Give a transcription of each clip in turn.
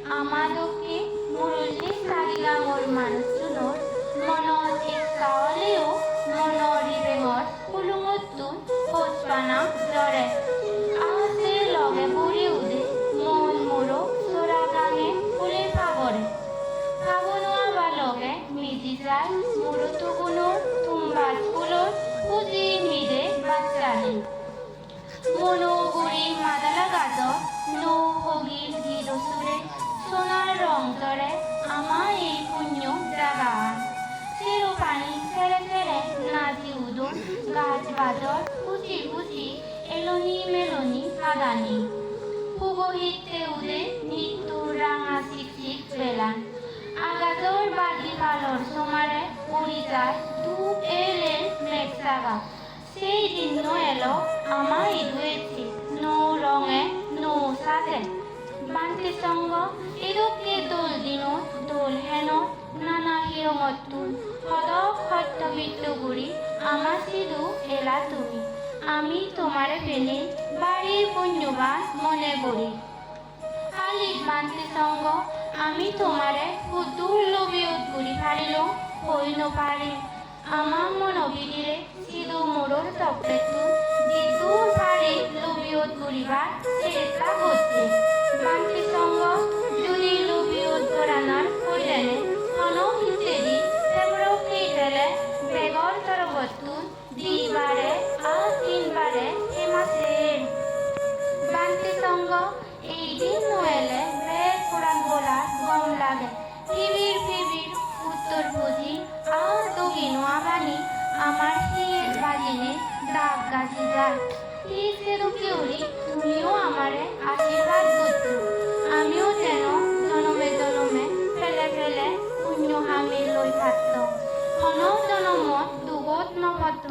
아마도께 무를리 사리강을 만수노 모노 익사올리오 모노 리뱅을 훌륭어툰 호스바남 저래 아세 লগে বুড়ি উদে মন মোরো সোরাগাঙে ফুলে ফাগরে ফাগুনোয়া বা লগে মিজি যায় মোরো তুগুনোর তুম্বাজ ফুলোর পুজি মিদে বাচ্চালি মনো গুড়ি মাদালা গাজর নৌ হগির গিরসুরে সোনার রং জরে আমার এই পুণ্য জাগা চিরো পানি ছেড়ে ছেড়ে নাচি উদুন গাছ বাজর কুচি কুচি এলনি মেলনি কাদানি পুগোহিতে উদে নিত্যু রাঙা চিকচিক বেলান আগাজর বাদি কালর সোমারে পড়ি যায় ধূপ এলে মেঘসাগা সেই দিন এলো আমার ইদুয়েছি নো রঙে নো সাজে বান্তি সঙ্গ ইদুকে দোল দিন দোল হেন নানা হিরঙতুন সদক সত্য মৃত্যুগুড়ি আমার সিধু এলা তুমি আমি তোমারে পেলে বাড়ির পুণ্যবান মনে করি আলিক বান্তি সঙ্গ আমি তোমারে সুদূর লবিয়ত ঘুরি ফারিল হইল পারি আমার মন বিদিরে সিধু মোড়র তপ্রেতু দিদূর পারি লবিয়ত ঘুরিবার চেষ্টা করছে বান্তি সঙ্গ যদি লবিয়ত ঘোরানোর করিলেনে হন হিসেদি সেগুলো খেয়ে বেগর তরবতুন দিবারে আর তিনবারে হেমাসের বান্তি সঙ্গ এই দিন নোয়েলে বেদ পুরাণ বলার গম লাগে ফিবির ফিবির উত্তর বুঝি আর দগিনো আবানি আমার হিয়ের বাজিনে দাগ গাছি যায় হিসের কেউরি তুমিও আমারে আশীর্বাদ করছো আমিও যেন জনমে জনমে ফেলে ফেলে পুণ্য হামি লই থাকত হন জনমত দুগত নভত্ত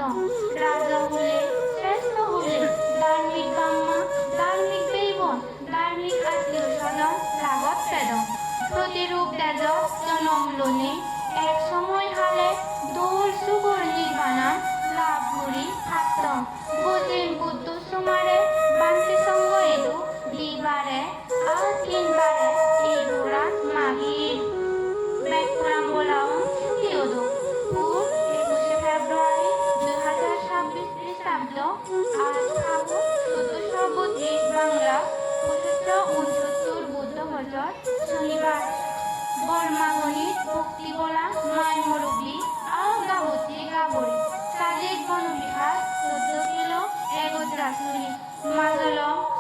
রাজ হলে শ্রেষ্ঠ হলে ধার্মিক ব্রাহ্মা ধার্মিক দেবন ধার্মিক আত্মীয় স্বজন লাগত পেদ প্রতিরূপ তেজ জনম লোনে এক সময় হালে দোল সুগর নির্বাণা লাভ করি থাকত গজিন বুদ্ধ সুমারে বান্তি সঙ্গ এদু দিবারে আর তিনবারে এই দুরাত মাগির ব্যাকুরাম বলাও সুখিয়দু পুর 21 ফেব্রুয়ারি 2026 খ্রিস্টাব্দ আজ ফাগুন 1432 বাংলা 6569 বুদ্ধ বছর শনিবার বর্মাগণিত ভক্তি বলা মায় মুরব্বী আর গাবতী গাবরি সাজিক বনবিহার 14 কিলো এগোদ্রাসুরি মাজল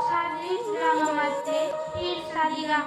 সাজিক রাঙামাতে হির সাজিগা